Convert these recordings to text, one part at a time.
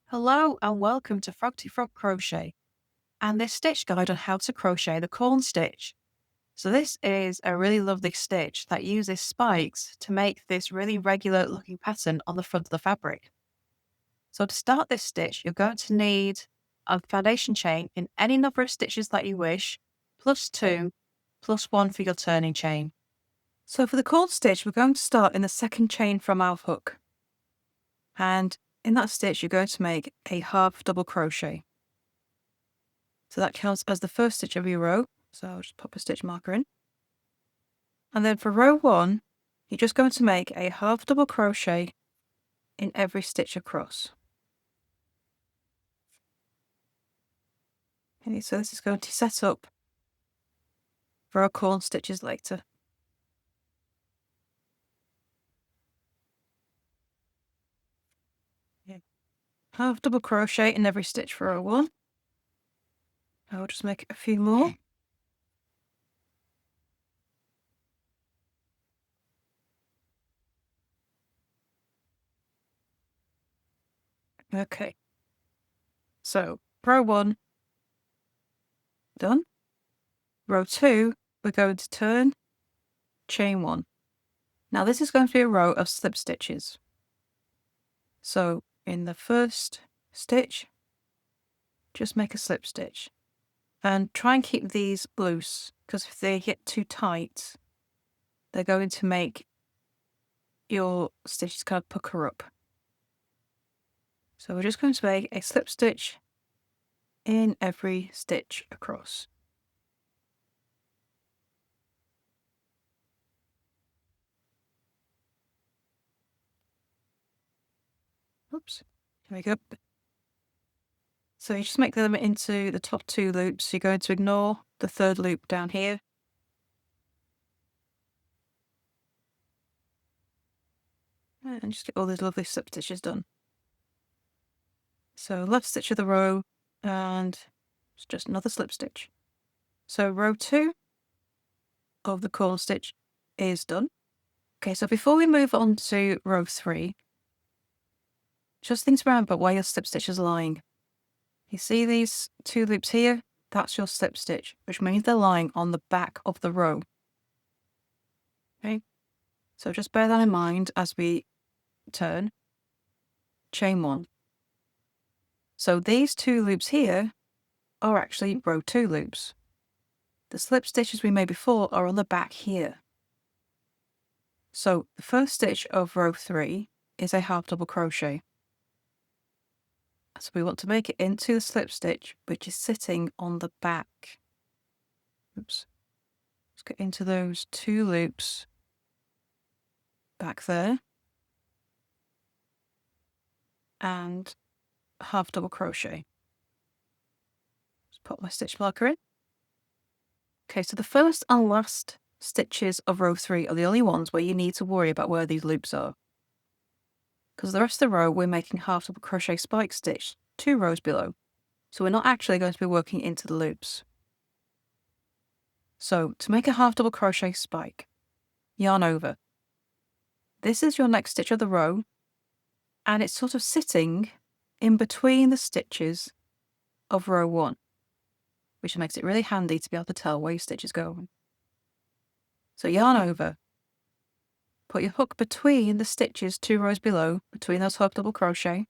Hello and welcome to Frog Crochet and this stitch guide on how to crochet the corn stitch. So this is a really lovely stitch that uses spikes to make this really regular looking pattern on the front of the fabric. So to start this stitch, you're going to need a foundation chain in any number of stitches that you wish, plus 2, plus 1 for your turning chain. So for the corn stitch, we're going to start in the second chain from our hook. And in that stitch, you're going to make a half double crochet. So that counts as the first stitch of your row. So I'll just pop a stitch marker in. And then for row 1, you're just going to make a half double crochet in every stitch across. Okay, so this is going to set up for our corn stitches later. Okay. Half double crochet in every stitch for row 1. I'll just make a few more. Okay. So row 1 done. Row 2, we're going to turn, chain 1. Now this is going to be a row of slip stitches. So in the first stitch, just make a slip stitch and try and keep these loose, because if they get too tight, they're going to make your stitches kind of pucker up. So we're just going to make a slip stitch in every stitch across. Oops, here we go. So you just make them into the top 2 loops. You're going to ignore the third loop down here. And just get all these lovely slip stitches done. So left stitch of the row, and it's just another slip stitch. So row 2 of the corn stitch is done. Okay, so before we move on to row 3, just think to remember where your slip stitch is lying. You see these 2 loops here? That's your slip stitch, which means they're lying on the back of the row. Okay, so just bear that in mind as we turn, chain 1. So these 2 loops here are actually row 2 loops. The slip stitches we made before are on the back here. So the first stitch of row 3 is a half double crochet. So we want to make it into the slip stitch, which is sitting on the back. Oops. Let's get into those 2 loops back there. And half double crochet. Just put my stitch marker in. Okay, so the first and last stitches of row 3 are the only ones where you need to worry about where these loops are. Because the rest of the row, we're making half double crochet spike stitch 2 rows below. So we're not actually going to be working into the loops. So to make a half double crochet spike, yarn over. This is your next stitch of the row, and it's sort of sitting in between the stitches of row 1, which makes it really handy to be able to tell where your stitch is going. So yarn over. Put your hook between the stitches 2 rows below, between those half double crochet.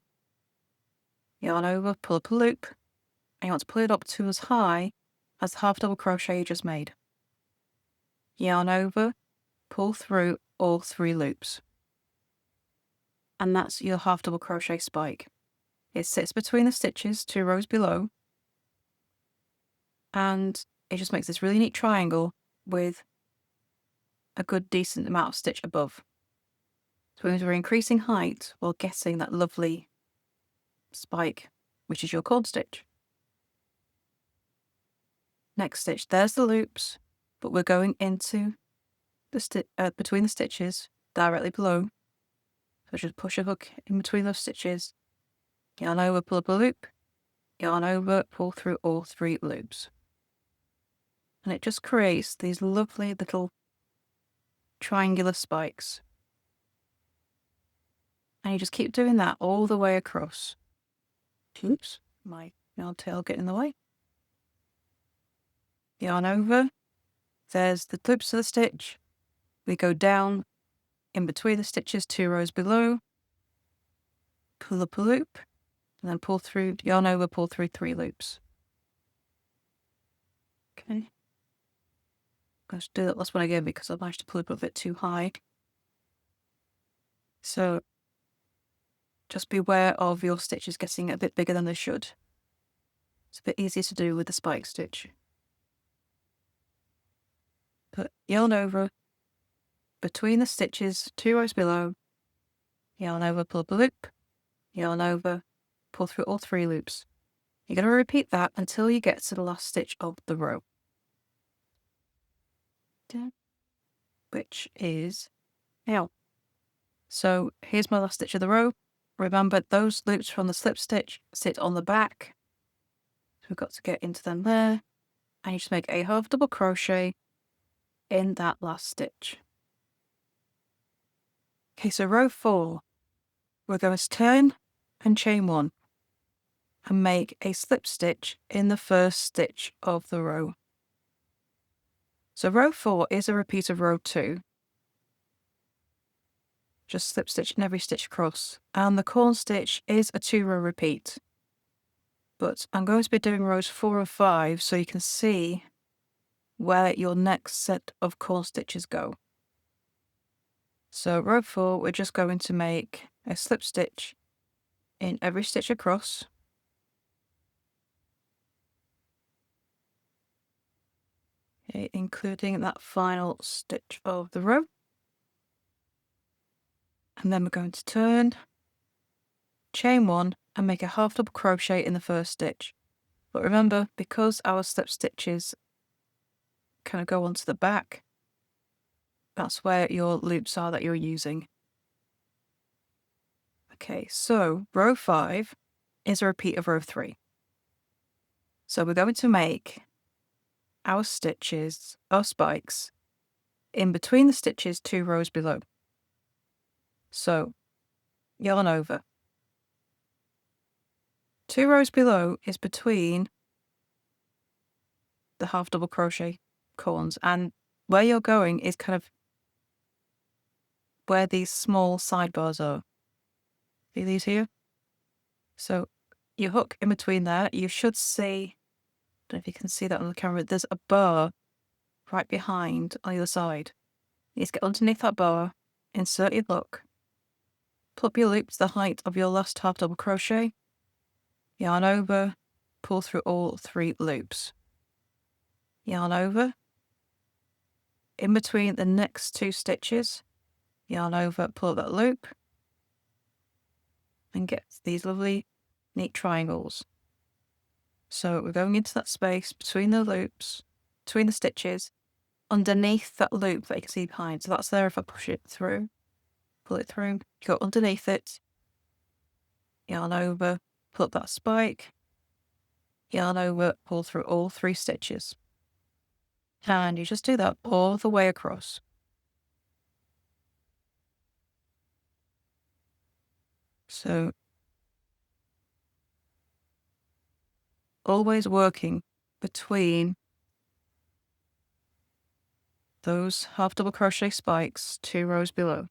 Yarn over, pull up a loop, and you want to pull it up to as high as the half double crochet you just made. Yarn over, pull through all 3 loops. And that's your half double crochet spike. It sits between the stitches 2 rows below, and it just makes this really neat triangle with a good decent amount of stitch above. So we're increasing height while getting that lovely spike, which is your corn stitch. Next stitch, there's the loops, but we're going into the between the stitches directly below. So just push a hook in between those stitches, yarn over, pull up a loop, yarn over, pull through all 3 loops. And it just creates these lovely little triangular spikes. And you just keep doing that all the way across. Oops, my yarn tail getting in the way. Yarn over. There's the loops of the stitch. We go down in between the stitches 2 rows below, pull up a loop, and then pull through, yarn over, pull through 3 loops. Okay. Let's do that last one again because I managed to pull it up a bit too high. So just beware of your stitches getting a bit bigger than they should. It's a bit easier to do with the spike stitch. Put yarn over, between the stitches 2 rows below, yarn over, pull up a loop, yarn over, pull through all 3 loops. You're going to repeat that until you get to the last stitch of the row, which is now. So here's my last stitch of the row. Remember, those loops from the slip stitch sit on the back. So we've got to get into them there. And you just make a half double crochet in that last stitch. Okay, so row 4, we're going to turn and chain 1 and make a slip stitch in the first stitch of the row. So row 4 is a repeat of row 2. Just slip stitch in every stitch across. And the corn stitch is a 2-row repeat. But I'm going to be doing rows 4 and 5 so you can see where your next set of corn stitches go. So row 4, we're just going to make a slip stitch in every stitch across. Okay, including that final stitch of the row. And then we're going to turn, chain 1 and make a half double crochet in the first stitch. But remember, because our slip stitches kind of go onto the back, that's where your loops are that you're using. Okay, so row 5 is a repeat of row 3. So we're going to make our stitches, our spikes, in between the stitches 2 rows below. So yarn over. 2 rows below is between the half double crochet corns, and where you're going is kind of where these small sidebars are. See these here? So you hook in between there. You should see, I don't know if you can see that on the camera, there's a bar right behind on the other side. You just get underneath that bar, insert your hook, pull up your loop to the height of your last half double crochet, yarn over, pull through all 3 loops, yarn over, in between the next 2 stitches, yarn over, pull up that loop, and get these lovely neat triangles. So we're going into that space between the loops, between the stitches, underneath that loop that you can see behind. So that's there if I push it through, pull it through, go underneath it, yarn over, pull up that spike, yarn over, pull through all 3 stitches. And you just do that all the way across. So always working between those half double crochet spikes 2 rows below.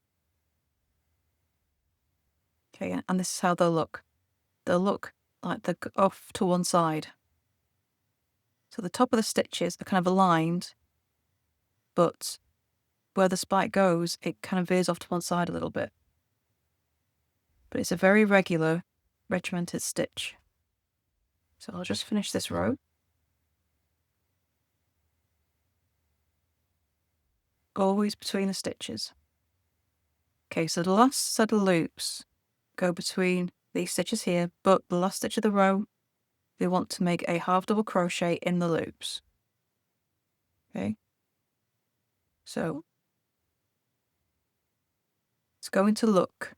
Okay, and this is how they'll look. They'll look like they're off to one side. So the top of the stitches are kind of aligned, but where the spike goes, it kind of veers off to one side a little bit. But it's a very regular, regimented stitch. So I'll just finish this row. Always between the stitches. Okay, so the last set of loops go between these stitches here, but the last stitch of the row, we want to make a half double crochet in the loops. Okay, so it's going to look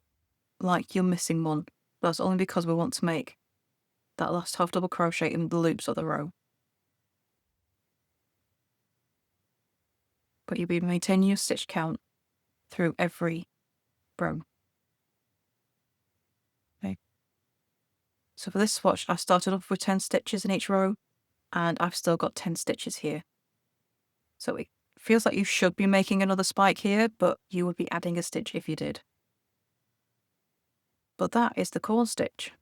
like you're missing one. That's only because we want to make that last half double crochet in the loops of the row. But you'll be maintaining your stitch count through every row. Okay. So for this swatch, I started off with 10 stitches in each row, and I've still got 10 stitches here. So it feels like you should be making another spike here, but you would be adding a stitch if you did. But that is the corn stitch.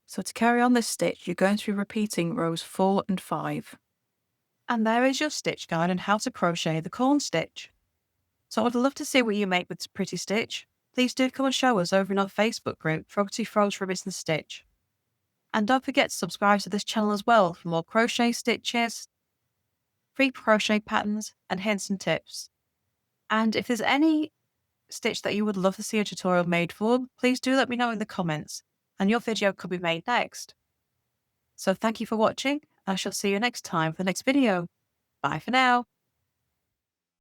So to carry on this stitch, you're going to be repeating rows 4 and 5. And there is your stitch guide on how to crochet the corn stitch. So I'd love to see what you make with this pretty stitch. Please do come and show us over in our Facebook group, Froggy Frogs for Business Stitch. And don't forget to subscribe to this channel as well for more crochet stitches, free crochet patterns, and hints and tips. And if there's any stitch that you would love to see a tutorial made for, please do let me know in the comments, and your video could be made next. So thank you for watching, and I shall see you next time for the next video. Bye for now.